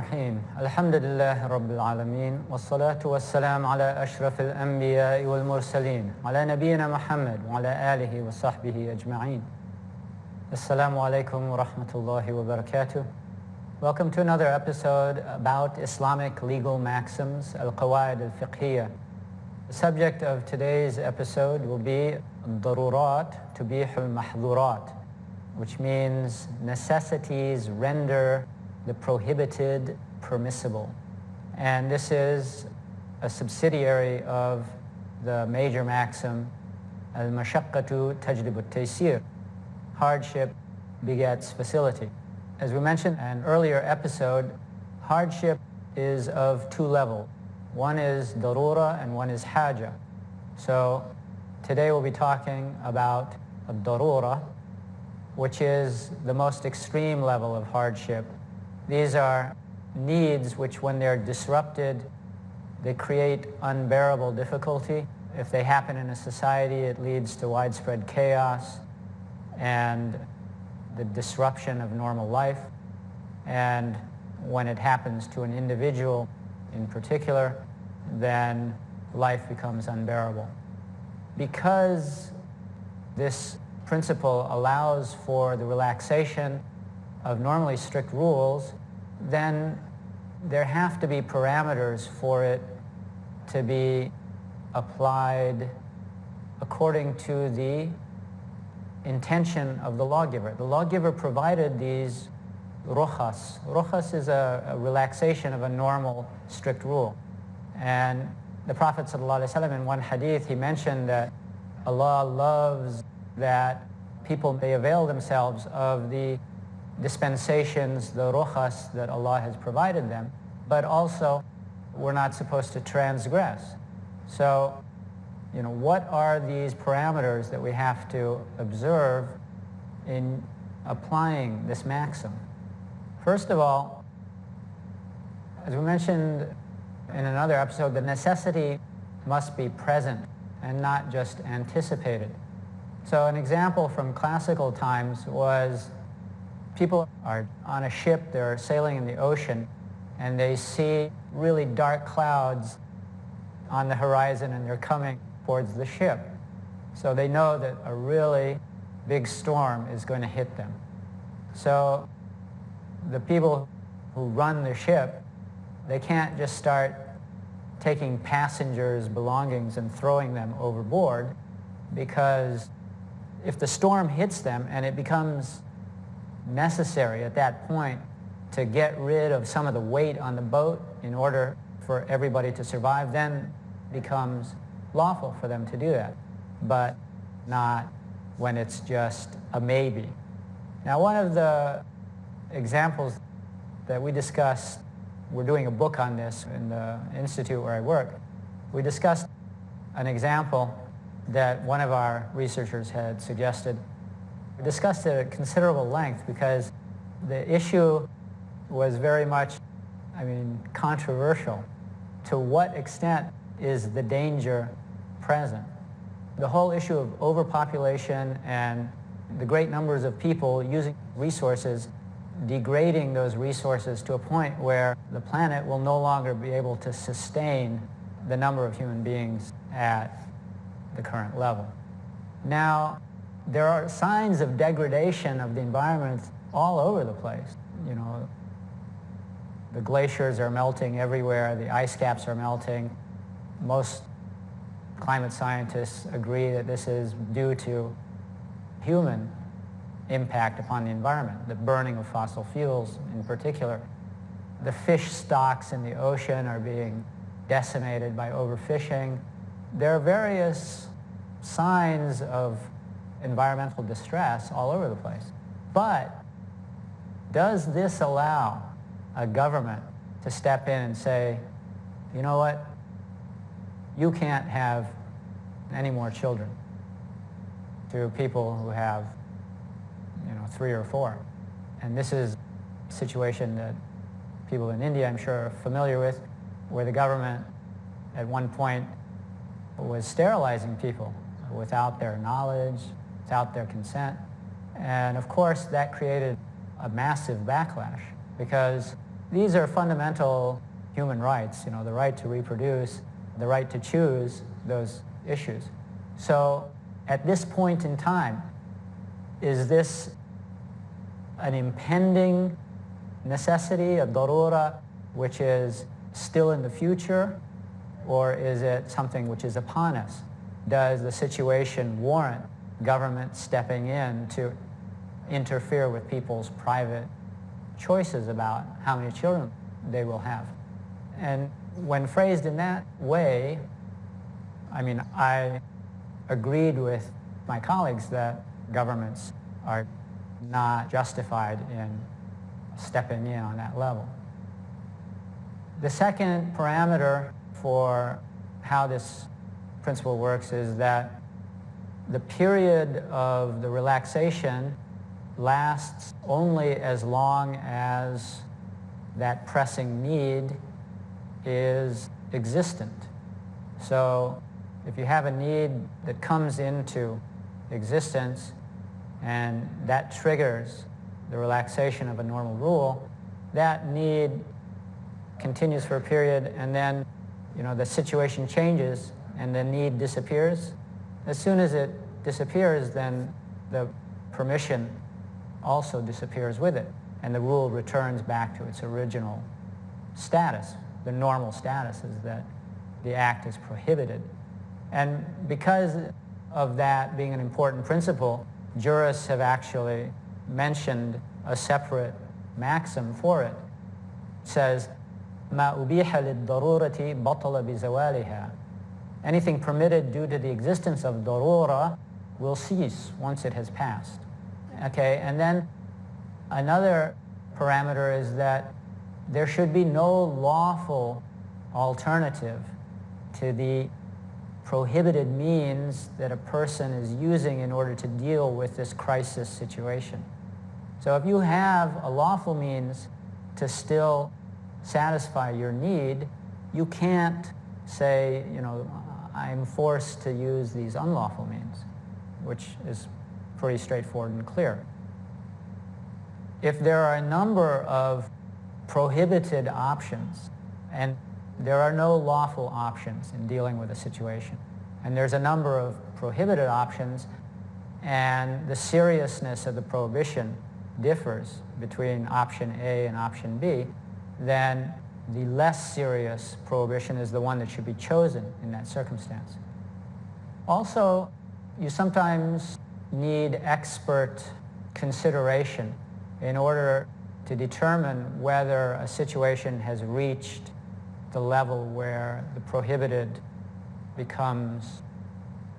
الرحيم الحمد لله رب العالمين والصلاة والسلام على أشرف الأنبياء والمرسلين على نبينا محمد وعلى آله وصحبه أجمعين. Assalamu alaikum wa rahmatullahi wa barakatuh. Welcome to another episode about Islamic legal maxims, al-Qawaid al-Fiqhiyya. The subject of today's episode will be darurat tubih al-mahdhurat, which means necessities render the prohibited permissible. And this is a subsidiary of the major maxim, al-mashaqqatu tajlibu at-taysir. Hardship begets facility. As we mentioned in an earlier episode, hardship is of two levels. One is darura and one is haja. So today we'll be talking about darura, which is the most extreme level of hardship. These are needs which, when they're disrupted, they create unbearable difficulty. If they happen in a society, it leads to widespread chaos and the disruption of normal life. And when it happens to an individual in particular, then life becomes unbearable. Because this principle allows for the relaxation of normally strict rules, then there have to be parameters for it to be applied according to the intention of the lawgiver. The lawgiver provided these rukhas. Rukhas is a relaxation of a normal strict rule. And the Prophet ﷺ, in one hadith, he mentioned that Allah loves that people may avail themselves of the dispensations, the rukhas that Allah has provided them, but also we're not supposed to transgress. So, what are these parameters that we have to observe in applying this maxim? First of all, as we mentioned in another episode, the necessity must be present and not just anticipated. So an example from classical times was people are on a ship, they're sailing in the ocean, and they see really dark clouds on the horizon and they're coming towards the ship. So they know that a really big storm is going to hit them. So the people who run the ship, they can't just start taking passengers' belongings and throwing them overboard, because if the storm hits them and it becomes necessary at that point to get rid of some of the weight on the boat in order for everybody to survive, then it becomes lawful for them to do that, but not when it's just a maybe. Now, one of the examples that we discussed, we're doing a book on this in the institute where I work, we discussed an example that one of our researchers had suggested. We discussed it at considerable length because the issue was very much, controversial. To what extent is the danger present? The whole issue of overpopulation and the great numbers of people using resources, degrading those resources to a point where the planet will no longer be able to sustain the number of human beings at the current level. Now, there are signs of degradation of the environment all over the place. The glaciers are melting everywhere, the ice caps are melting. Most climate scientists agree that this is due to human impact upon the environment, the burning of fossil fuels in particular. The fish stocks in the ocean are being decimated by overfishing. There are various signs of environmental distress all over the place. But does this allow a government to step in and say, you know what, you can't have any more children, to people who have 3 or 4? And this is a situation that people in India, I'm sure, are familiar with, where the government at one point was sterilizing people without their knowledge, without their consent. And of course, that created a massive backlash, because these are fundamental human rights, the right to reproduce, the right to choose those issues. So at this point in time, is this an impending necessity, a darura, which is still in the future, or is it something which is upon us? Does the situation warrant government stepping in to interfere with people's private choices about how many children they will have? And when phrased in that way, I agreed with my colleagues that governments are not justified in stepping in on that level. The second parameter for how this principle works is that the period of the relaxation lasts only as long as that pressing need is existent. So if you have a need that comes into existence and that triggers the relaxation of a normal rule, that need continues for a period, and then the situation changes and the need disappears. As soon as it disappears, then the permission also disappears with it, and the rule returns back to its original status. The normal status is that the act is prohibited. And because of that being an important principle, jurists have actually mentioned a separate maxim for it. It says, ما أبيح للضرورة بطل بزوالها. Anything permitted due to the existence of darura will cease once it has passed. Okay, and then another parameter is that there should be no lawful alternative to the prohibited means that a person is using in order to deal with this crisis situation. So if you have a lawful means to still satisfy your need, you can't say, I'm forced to use these unlawful means, which is pretty straightforward and clear. If there are a number of prohibited options, and there are no lawful options in dealing with a situation, and there's a number of prohibited options, and the seriousness of the prohibition differs between option A and option B, then the less serious prohibition is the one that should be chosen in that circumstance. Also, you sometimes need expert consideration in order to determine whether a situation has reached the level where the prohibited becomes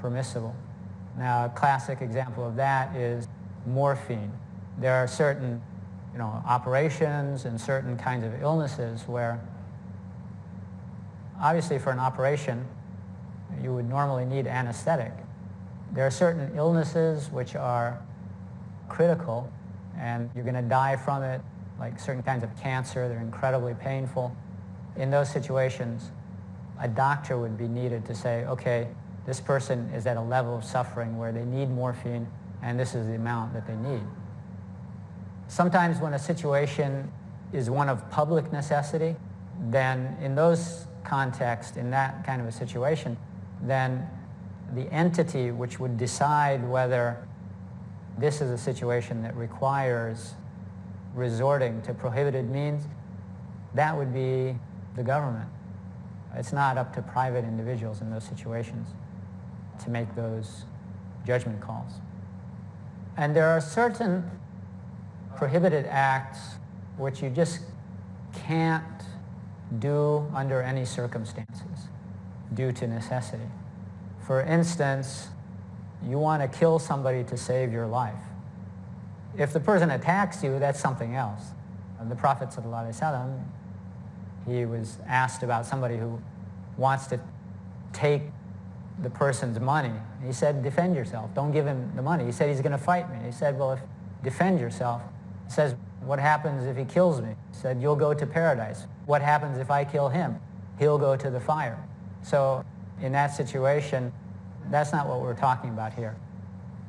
permissible. Now, a classic example of that is morphine. There are certain operations and certain kinds of illnesses where obviously for an operation you would normally need anesthetic. There are certain illnesses which are critical and you're going to die from it, like certain kinds of cancer. They're incredibly painful. In those situations, a doctor would be needed to say, okay, this person is at a level of suffering where they need morphine and this is the amount that they need. Sometimes when a situation is one of public necessity, then in those contexts, in that kind of a situation, then the entity which would decide whether this is a situation that requires resorting to prohibited means, that would be the government. It's not up to private individuals in those situations to make those judgment calls. And there are certain prohibited acts which you just can't do under any circumstances due to necessity. For instance, you want to kill somebody to save your life. If the person attacks you, that's something else. The Prophet ﷺ, he was asked about somebody who wants to take the person's money. He said, defend yourself. Don't give him the money. He said, he's going to fight me. He said, well, defend yourself. He says, what happens if he kills me? He said, you'll go to paradise. What happens if I kill him? He'll go to the fire. So in that situation, that's not what we're talking about here.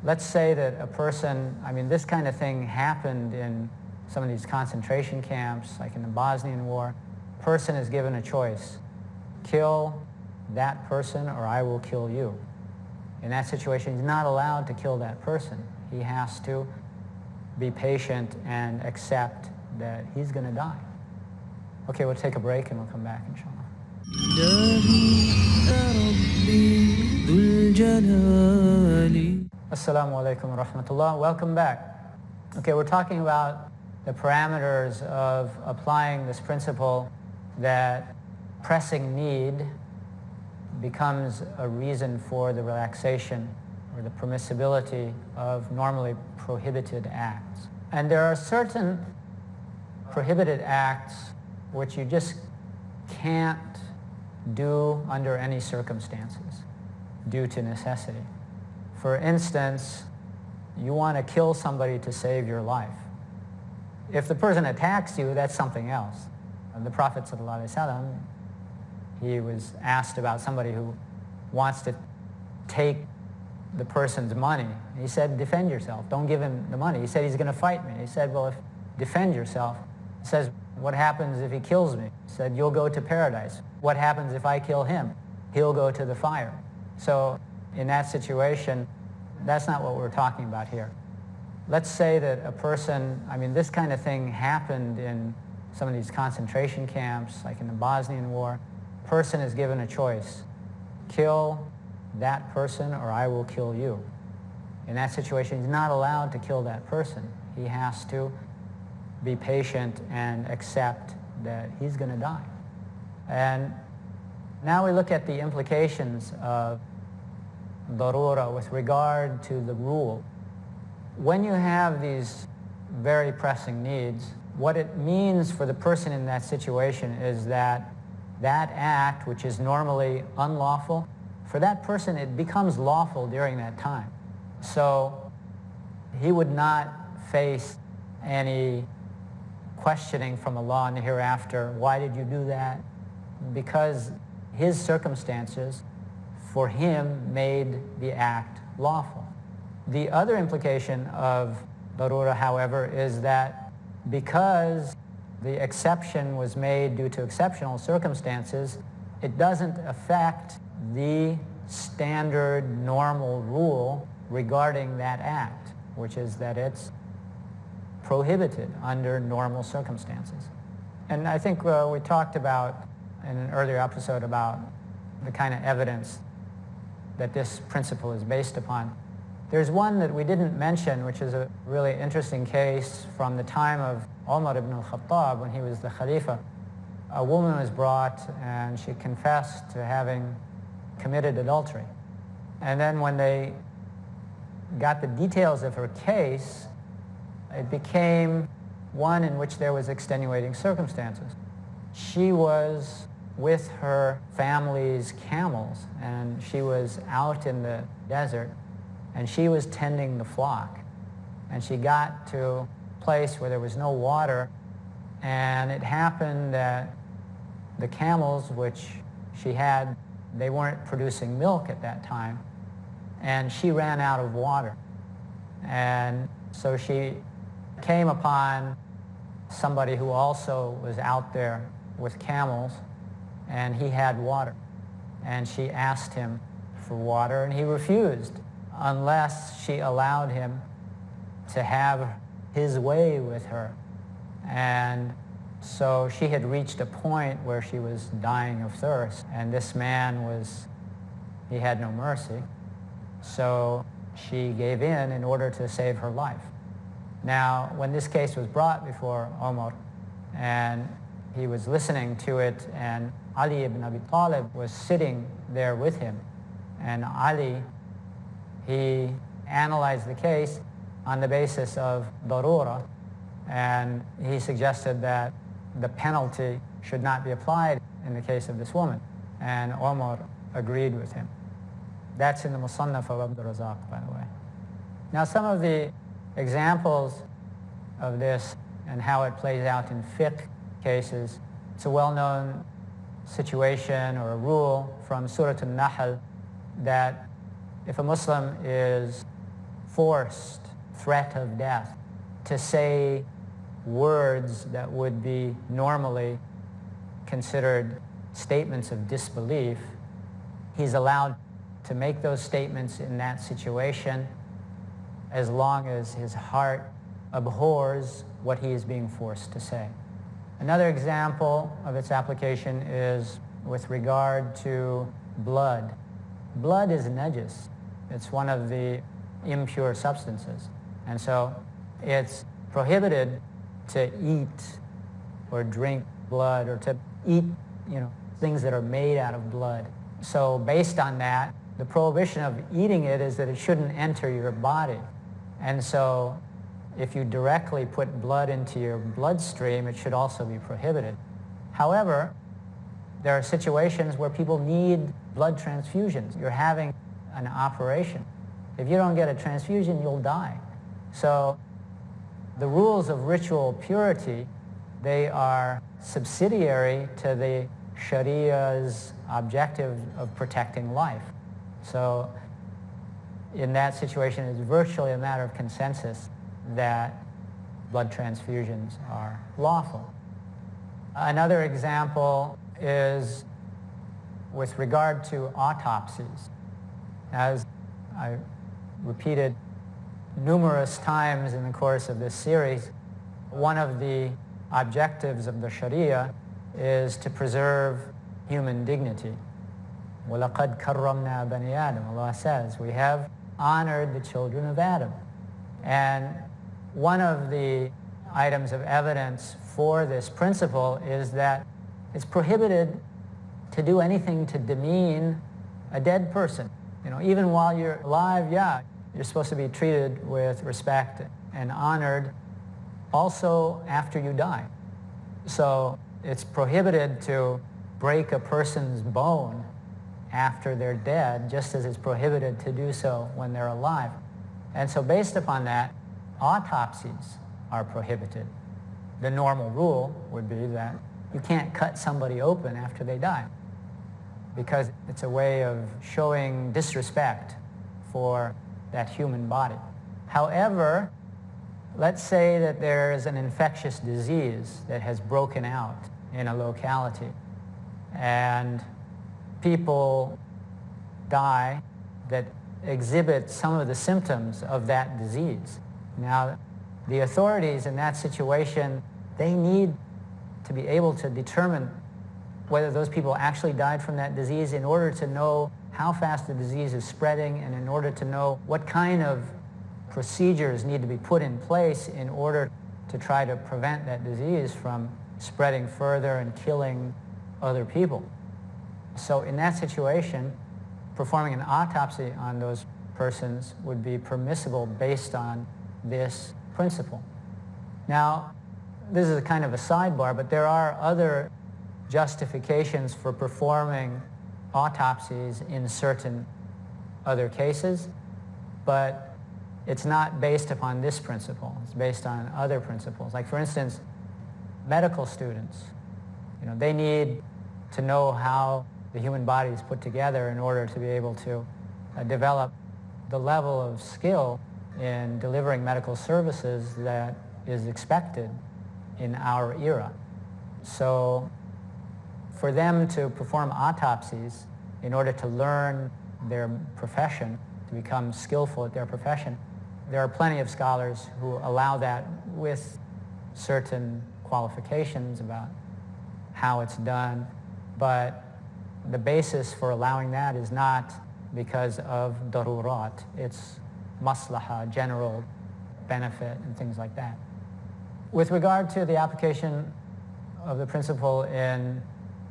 Let's say that a person, this kind of thing happened in some of these concentration camps, like in the Bosnian War, a person is given a choice: kill that person or I will kill you. In that situation, he's not allowed to kill that person. He has to be patient and accept that he's going to die. Okay, we'll take a break and we'll come back, inshallah. Assalamu alaikum wa rahmatullah. Welcome back. Okay, we're talking about the parameters of applying this principle that pressing need becomes a reason for the relaxation or the permissibility of normally prohibited acts. And there are certain prohibited acts which you just can't do under any circumstances due to necessity. For instance, you want to kill somebody to save your life. If the person attacks you, that's something else. The Prophet ﷺ, he was asked about somebody who wants to take the person's money. He said, defend yourself. Don't give him the money. He said, he's going to fight me. He said, well, defend yourself. He says, what happens if he kills me? He said, you'll go to paradise. What happens if I kill him? He'll go to the fire. So in that situation, that's not what we're talking about here. Let's say that a person, this kind of thing happened in some of these concentration camps, like in the Bosnian War. A person is given a choice: kill that person or I will kill you. In that situation, he's not allowed to kill that person. He has to be patient and accept that he's going to die. And now we look at the implications of darura with regard to the rule. When you have these very pressing needs, what it means for the person in that situation is that that act, which is normally unlawful, for that person it becomes lawful during that time. So he would not face any questioning from Allah in the hereafter. Why did you do that? Because his circumstances for him made the act lawful. The other implication of darura, however, is that because the exception was made due to exceptional circumstances, it doesn't affect the standard normal rule regarding that act, which is that it's prohibited under normal circumstances. And I think we talked about in an earlier episode about the kind of evidence that this principle is based upon. There's one that we didn't mention, which is a really interesting case from the time of Umar ibn al-Khattab when he was the Khalifa. A woman was brought and she confessed to having committed adultery. And then when they got the details of her case, it became one in which there was extenuating circumstances. She was with her family's camels and she was out in the desert and she was tending the flock. And she got to a place where there was no water, and it happened that the camels which she had, they weren't producing milk at that time, and she ran out of water. And so she came upon somebody who also was out there with camels, and he had water. And she asked him for water, and he refused unless she allowed him to have his way with her. And so she had reached a point where she was dying of thirst, and this man he had no mercy. So she gave in order to save her life. Now, when this case was brought before Umar, and he was listening to it, and Ali ibn Abi Talib was sitting there with him, and Ali, he analyzed the case on the basis of darura, and he suggested that the penalty should not be applied in the case of this woman, and Umar agreed with him. That's in the Musannaf of Abdul Razak, by the way. Now, some of the examples of this and how it plays out in fiqh cases, it's a well-known situation or a rule from Surah An-Nahl that if a Muslim is forced, threat of death, to say words that would be normally considered statements of disbelief, he's allowed to make those statements in that situation as long as his heart abhors what he is being forced to say. Another example of its application is with regard to blood. Blood is najis. It's one of the impure substances. And so it's prohibited to eat or drink blood or to eat, things that are made out of blood. So based on that, the prohibition of eating it is that it shouldn't enter your body. And so if you directly put blood into your bloodstream, it should also be prohibited. However, there are situations where people need blood transfusions. You're having an operation. If you don't get a transfusion, you'll die. So the rules of ritual purity, they are subsidiary to the Sharia's objective of protecting life. So in that situation, it's virtually a matter of consensus that blood transfusions are lawful. Another example is with regard to autopsies. As I repeated numerous times in the course of this series, one of the objectives of the Sharia is to preserve human dignity. وَلَقَدْ كَرَّمْنَا بَنِي آدَمَ. Allah says, we have honored the children of Adam. And one of the items of evidence for this principle is that it's prohibited to do anything to demean a dead person. Even while you're alive, you're supposed to be treated with respect and honored also after you die. So it's prohibited to break a person's bone after they're dead, just as it's prohibited to do so when they're alive. And so based upon that, autopsies are prohibited. The normal rule would be that you can't cut somebody open after they die, because it's a way of showing disrespect for that human body. However, let's say that there's an infectious disease that has broken out in a locality, and people die that exhibit some of the symptoms of that disease. Now, the authorities in that situation, they need to be able to determine whether those people actually died from that disease in order to know how fast the disease is spreading, and in order to know what kind of procedures need to be put in place in order to try to prevent that disease from spreading further and killing other people. So in that situation, performing an autopsy on those persons would be permissible based on this principle. Now, this is a kind of a sidebar, but there are other justifications for performing autopsies in certain other cases, but it's not based upon this principle. It's based on other principles. Like, for instance, medical students, they need to know how the human body is put together in order to be able to develop the level of skill in delivering medical services that is expected in our era. So for them to perform autopsies in order to learn their profession, to become skillful at their profession, there are plenty of scholars who allow that with certain qualifications about how it's done, but the basis for allowing that is not because of darurat. It's maslaha, general benefit, and things like that. With regard to the application of the principle in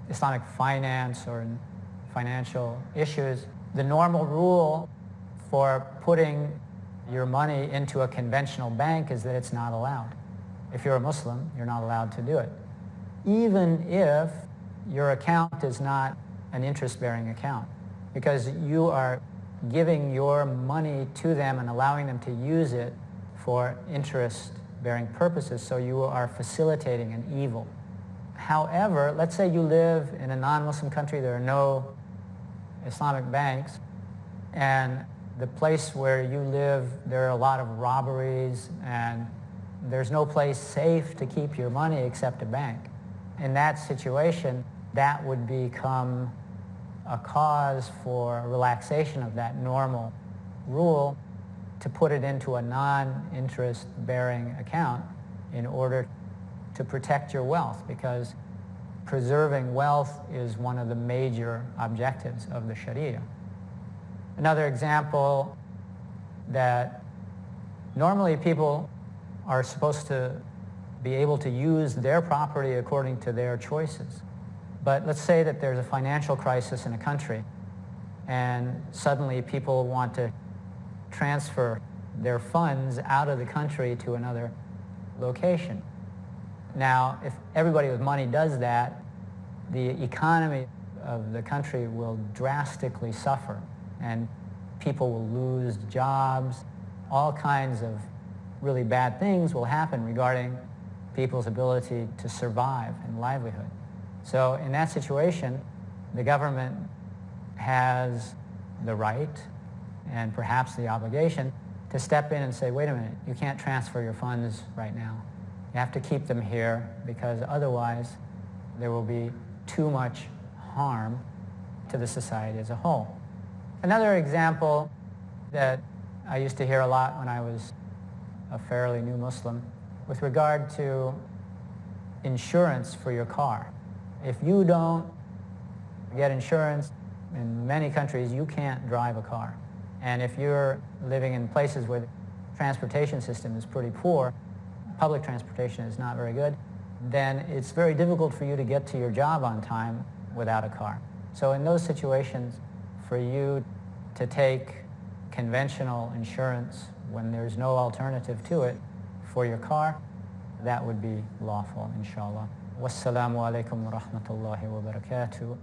Islamic finance or in financial issues, the normal rule for putting your money into a conventional bank is that it's not allowed. If you're a Muslim, you're not allowed to do it, even if your account is not an interest-bearing account, because you are giving your money to them and allowing them to use it for interest-bearing purposes, so you are facilitating an evil. However, let's say you live in a non-Muslim country, there are no Islamic banks, and the place where you live, there are a lot of robberies, and there's no place safe to keep your money except a bank. In that situation, that would become a cause for relaxation of that normal rule to put it into a non-interest bearing account in order to protect your wealth, because preserving wealth is one of the major objectives of the Sharia. Another example, that normally people are supposed to be able to use their property according to their choices. But let's say that there's a financial crisis in a country and suddenly people want to transfer their funds out of the country to another location. Now, if everybody with money does that, the economy of the country will drastically suffer, and people will lose jobs. All kinds of really bad things will happen regarding people's ability to survive and livelihood. So in that situation, the government has the right and perhaps the obligation to step in and say, wait a minute, you can't transfer your funds right now. You have to keep them here, because otherwise there will be too much harm to the society as a whole. Another example that I used to hear a lot when I was a fairly new Muslim, with regard to insurance for your car. If you don't get insurance, in many countries you can't drive a car. And if you're living in places where the transportation system is pretty poor, public transportation is not very good, then it's very difficult for you to get to your job on time without a car. So in those situations, for you to take conventional insurance when there's no alternative to it for your car, that would be lawful, inshallah. Wassalamu alaikum wa rahmatullahi wa barakatuh.